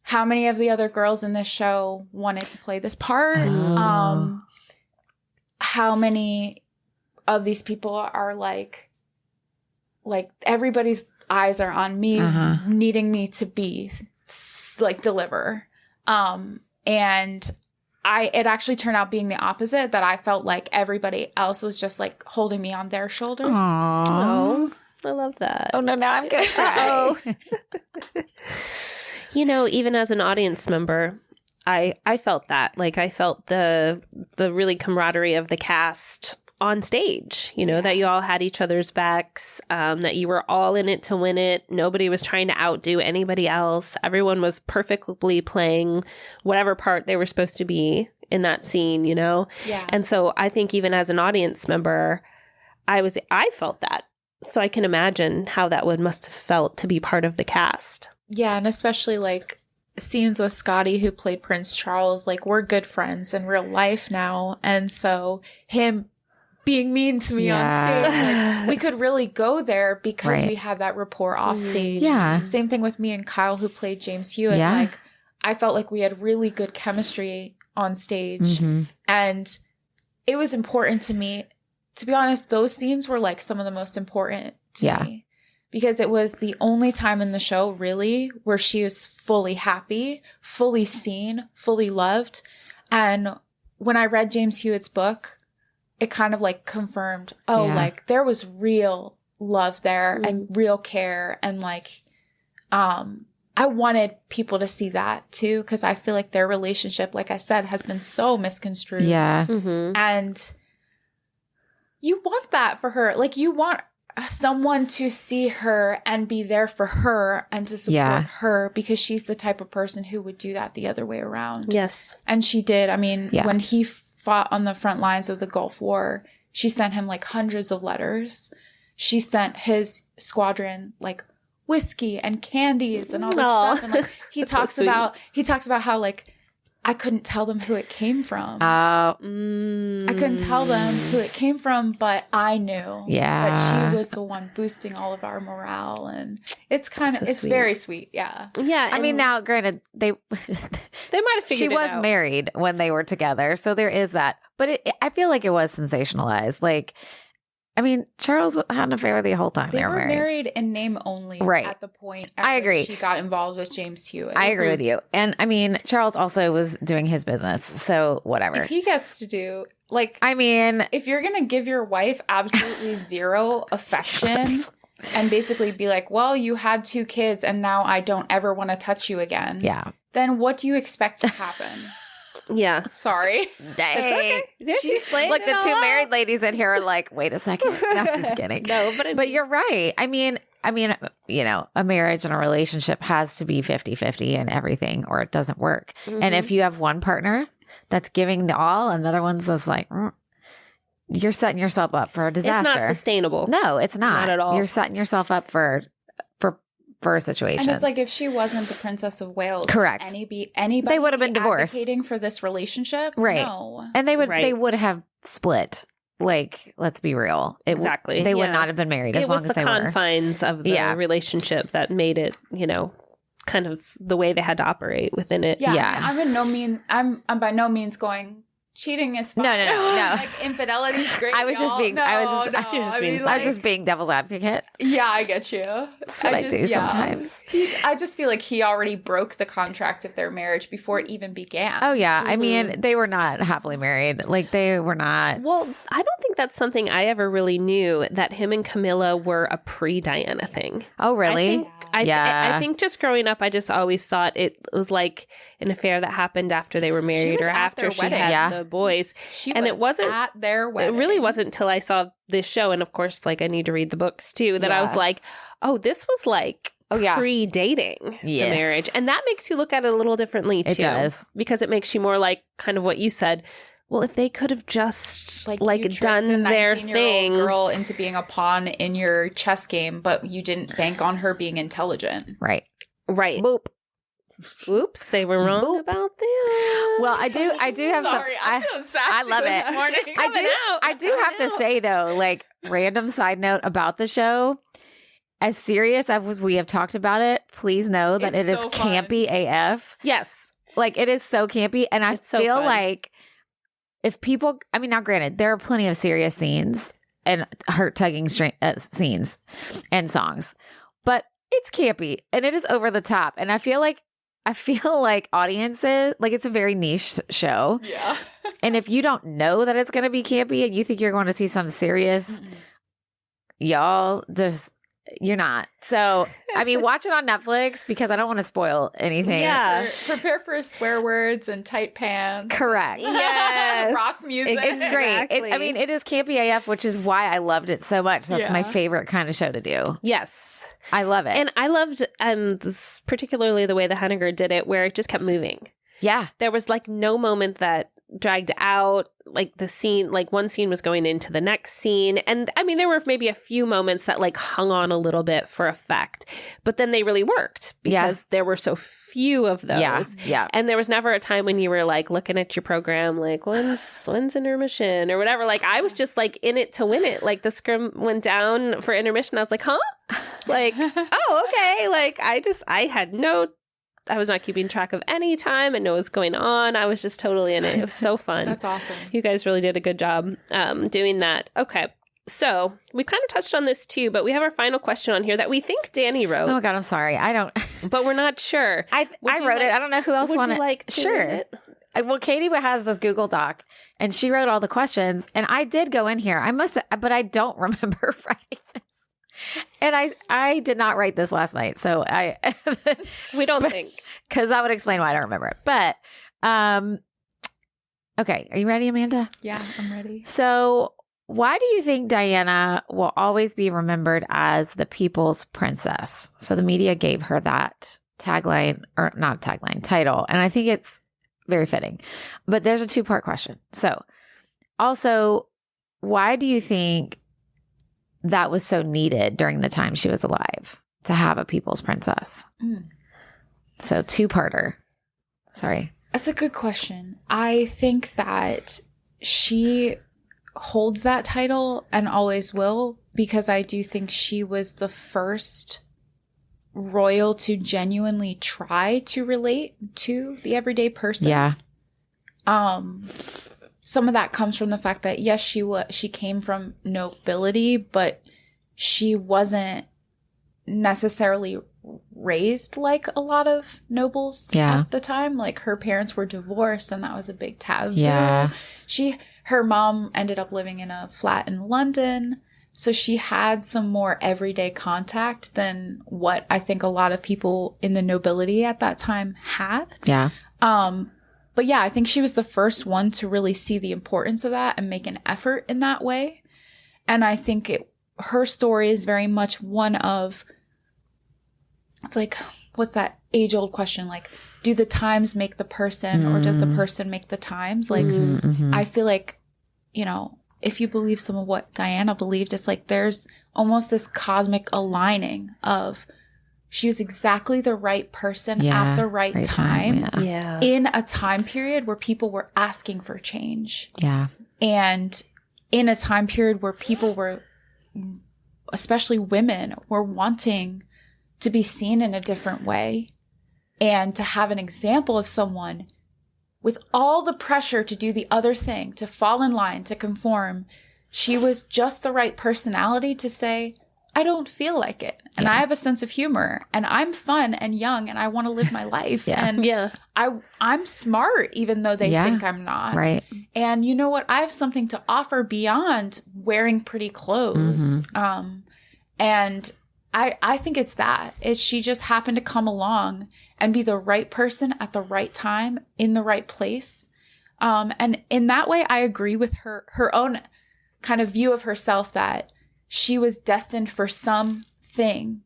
How many of the other girls in this show wanted to play this part? Oh. How many of these people are like everybody's eyes are on me, needing me to be like deliver. And it actually turned out being the opposite, that I felt like everybody else was just like holding me on their shoulders. Oh, I love that. Oh no, now I'm gonna cry. You know, even as an audience member, I felt that. Like, I felt the really camaraderie of the cast on stage, you know, that you all had each other's backs, that you were all in it to win it. Nobody was trying to outdo anybody else. Everyone was perfectly playing whatever part they were supposed to be in that scene, you know? Yeah. And so I think even as an audience member, I felt that. So I can imagine how that must have felt to be part of the cast. Yeah, and especially like scenes with Scotty, who played Prince Charles, like we're good friends in real life now. And so him being mean to me on stage, like, we could really go there because we had that rapport off stage. Yeah. Same thing with me and Kyle, who played James Hewitt. Yeah. Like, I felt like we had really good chemistry on stage. And it was important to me. To be honest, those scenes were like some of the most important to me. Because it was the only time in the show, really, where she was fully happy, fully seen, fully loved. And when I read James Hewitt's book, it kind of like confirmed, like there was real love there and real care. And like, I wanted people to see that too, because I feel like their relationship, like I said, has been so misconstrued. Yeah. And you want that for her. Like, you want someone to see her and be there for her and to support her, because she's the type of person who would do that the other way around. Yes. And she did. I mean, when he fought on the front lines of the Gulf War, she sent him like hundreds of letters. She sent his squadron like whiskey and candies and all this stuff. And like he talks about how like I couldn't tell them who it came from. I couldn't tell them who it came from, but I knew that she was the one boosting all of our morale. And it's kind of, it's sweet. Very sweet. Yeah. Yeah. I mean, now granted, they might have figured it out. She was married when they were together. So there is that. But I feel like it was sensationalized. Like, I mean, Charles had an affair the whole time they were married in name only at the point I agree. Which she got involved with James Hewitt. I agree with you. And I mean, Charles also was doing his business, so whatever. If he gets to do, like, I mean, if you're going to give your wife absolutely zero affection and basically be like, well, you had 2 kids and now I don't ever want to touch you again. Yeah. Then what do you expect to happen? Yeah. Sorry. Dang. Okay. Look, the 2 married ladies in here are like, wait a second. No, I'm just kidding. No, but you're right. I mean, you know, a marriage and a relationship has to be 50-50 and everything, or it doesn't work. And if you have one partner that's giving the all, another one's just like, you're setting yourself up for a disaster. It's not sustainable. No, it's not. Not at all. You're setting yourself up for a situation. And it's like, if she wasn't the Princess of Wales, correct, anybody they would have been divorced. Advocating for this relationship, right? No, and they would have split. Like, let's be real. Exactly. They would not have been married as long as they were. It was the confines of the relationship that made it, you know, kind of the way they had to operate within it. Yeah. I'm by no means going cheating is fine. No. Like infidelity is great. I was just being. I was just being devil's advocate. Yeah, I get you. That's what I do sometimes. I just feel like he already broke the contract of their marriage before it even began. Oh yeah, I mean they were not happily married. Like they were not. Well, I don't think that's something I ever really knew, that him and Camilla were a pre-Diana thing. Oh really? I think just growing up, I just always thought it was like an affair that happened after they were married or after she had the boys. It wasn't at their wedding. It really wasn't until I saw this show, and of course, like I need to read the books too, that I was like, oh, this was like pre-dating the marriage. And that makes you look at it a little differently too. It does. Because it makes you more like kind of what you said. Well, if they could have just like done their thing, girl into being a pawn in your chess game, but you didn't bank on her being intelligent. Right. Boop. Oops, they were wrong about that. Well, I do have Sorry, I love it. I do have to say though, like random side note about the show, as serious as we have talked about it, please know that it is so campy AF. Yes. Like it is so campy, and I feel like if people, I mean, now granted, there are plenty of serious scenes and heart-tugging scenes and songs, but it's campy and it is over the top. And I feel like audiences, like it's a very niche show. Yeah. And if you don't know that it's going to be campy and you think you're going to see some serious, y'all just, you're not. So, I mean, watch it on Netflix because I don't want to spoil anything. Yeah. Prepare for swear words and tight pants. Correct. Yes. Rock music. It's great. Exactly. I mean, it is campy AF, which is why I loved it so much. That's my favorite kind of show to do. Yes. I love it. And I loved particularly the way the Henniger did it, where it just kept moving. Yeah. There was like no moment that dragged out. Like the scene, like one scene was going into the next scene. And I mean, there were maybe a few moments that like hung on a little bit for effect, but then they really worked because there were so few of those. Yeah. And there was never a time when you were like looking at your program, like when's intermission or whatever. Like I was just like in it to win it. Like the scrim went down for intermission. I was like, huh? Like, oh, okay. Like I was not keeping track of any time and know what was going on. I was just totally in it. It was so fun. That's awesome. You guys really did a good job doing that. Okay. So we kind of touched on this too, but we have our final question on here that we think Danny wrote. Oh my God, I'm sorry. I don't. But we're not sure. I wrote it. I don't know who else wanted. Would you like to Sure. read it? Well, Katie has this Google Doc and she wrote all the questions and I did go in here. I must, but I don't remember writing this. And I did not write this last night, so we don't think, because that would explain why I don't remember it. But okay, are you ready, Amanda? Yeah, I'm ready. So, why do you think Diana will always be remembered as the people's princess? So the media gave her that tagline, or not tagline, title, and I think it's very fitting. But there's a 2-part question. So, also, why do you think that was so needed during the time she was alive, to have a people's princess? So 2-parter. Sorry. That's a good question. I think that she holds that title and always will, because I do think she was the first royal to genuinely try to relate to the everyday person. Yeah. Some of that comes from the fact that, yes, she came from nobility, but she wasn't necessarily raised like a lot of nobles at the time. Like her parents were divorced and that was a big taboo. Yeah. Her mom ended up living in a flat in London. So she had some more everyday contact than what I think a lot of people in the nobility at that time had. Yeah. But yeah, I think she was the first one to really see the importance of that and make an effort in that way. And I think her story is very much one of, it's like, what's that age-old question? Like, do the times make the person or does the person make the times? Like, I feel like, you know, if you believe some of what Diana believed, it's like there's almost this cosmic aligning of she was exactly the right person at the right time. Yeah. In a time period where people were asking for change. Yeah. And in a time period where people were, especially women, were wanting to be seen in a different way. And to have an example of someone with all the pressure to do the other thing, to fall in line, to conform, she was just the right personality to say, I don't feel like it. And I have a sense of humor and I'm fun and young and I want to live my life. And I'm smart, even though they think I'm not. Right. And you know what? I have something to offer beyond wearing pretty clothes. And I think it's that. She just happened to come along and be the right person at the right time in the right place. And in that way, I agree with her own kind of view of herself that she was destined for something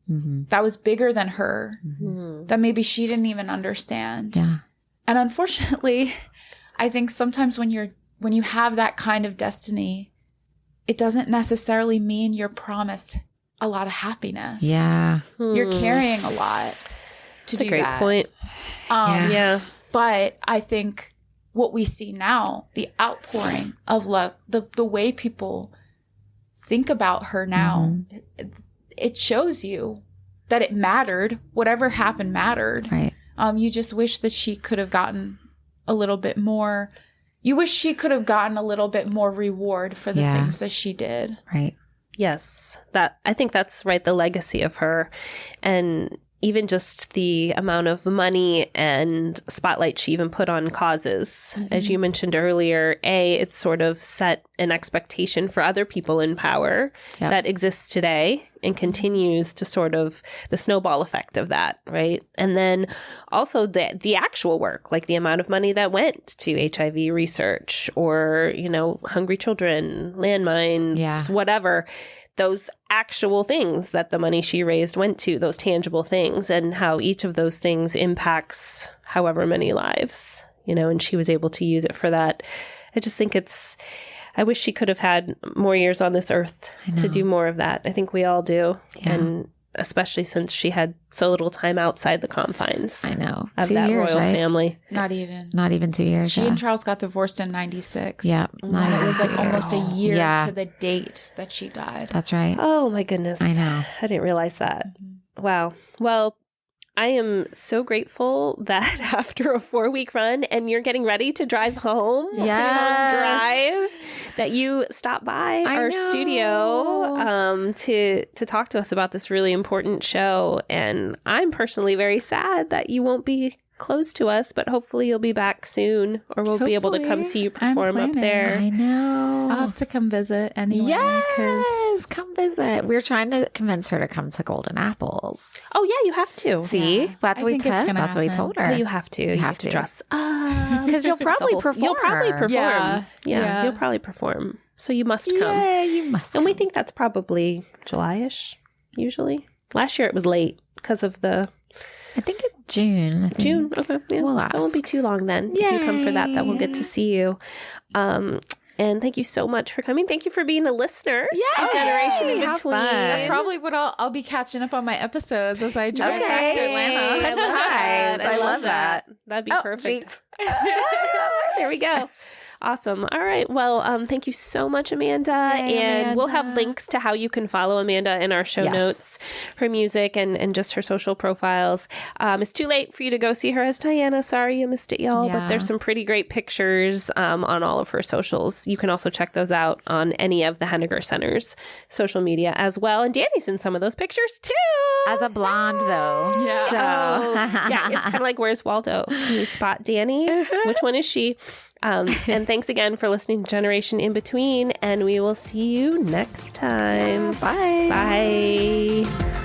that was bigger than her, that maybe she didn't even understand. Yeah. And unfortunately, I think sometimes when you have that kind of destiny, it doesn't necessarily mean you're promised a lot of happiness. Yeah. You're carrying a lot to do that. That's a great point. But I think what we see now, the outpouring of love, the way people think about her now, it shows you that it mattered. Whatever happened mattered. Right. You just wish that she could have gotten a little bit more. You wish she could have gotten a little bit more reward for the things that she did. Right. Yes. I think that's right. The legacy of her, and even just the amount of money and spotlight she even put on causes. As you mentioned earlier, it sort of set an expectation for other people in power that exists today and continues to sort of the snowball effect of that, right? And then also the actual work, like the amount of money that went to HIV research or, hungry children, landmines, whatever. Those actual things that the money she raised went to, those tangible things, and how each of those things impacts however many lives, and she was able to use it for that. I just think I wish she could have had more years on this earth to do more of that. I think we all do. Yeah. And especially since she had so little time outside the confines of that royal family. Not even 2 years. She and Charles got divorced in 96. Yeah. And it was like almost a year to the date that she died. That's right. Oh my goodness. I know. I didn't realize that. Wow. Well, I am so grateful that after a 4-week run and you're getting ready to drive home, drive, that you stopped by our studio to talk to us about this really important show. And I'm personally very sad that you won't be close to us, but hopefully you'll be back soon, or we'll be able to come see you perform up there. I know. I'll have to come visit anyway. Yes, come visit. We're trying to convince her to come to Golden Apples. Oh yeah, you have to. See, that's what we told her. Well, you have to. You have to dress up because you'll probably perform. You'll probably perform. Yeah, you'll probably perform. So you must come. Yeah, you must. And we think that's probably July-ish. Usually, last year it was late because of the. I think it's June. June. Okay. Yeah. So it won't be too long then. Yay. If you come for that we'll get to see you. And thank you so much for coming. Thank you for being a listener. Yeah. Generation in Between. That's probably what I'll be catching up on my episodes as I drive back to Atlanta. I love that. That'd be perfect. There we go. Awesome. All right. Well, thank you so much, Amanda. And we'll have links to how you can follow Amanda in our show notes, her music and just her social profiles. It's too late for you to go see her as Diana. Sorry you missed it, y'all. But there's some pretty great pictures on all of her socials. You can also check those out on any of the Henniger Center's social media as well. And Danny's in some of those pictures too. As a blonde, though. Yeah. So, it's kind of like Where's Waldo? You spot Danny. Which one is she? And thanks again for listening to Generation in Between, and we will see you next time. Bye. Bye.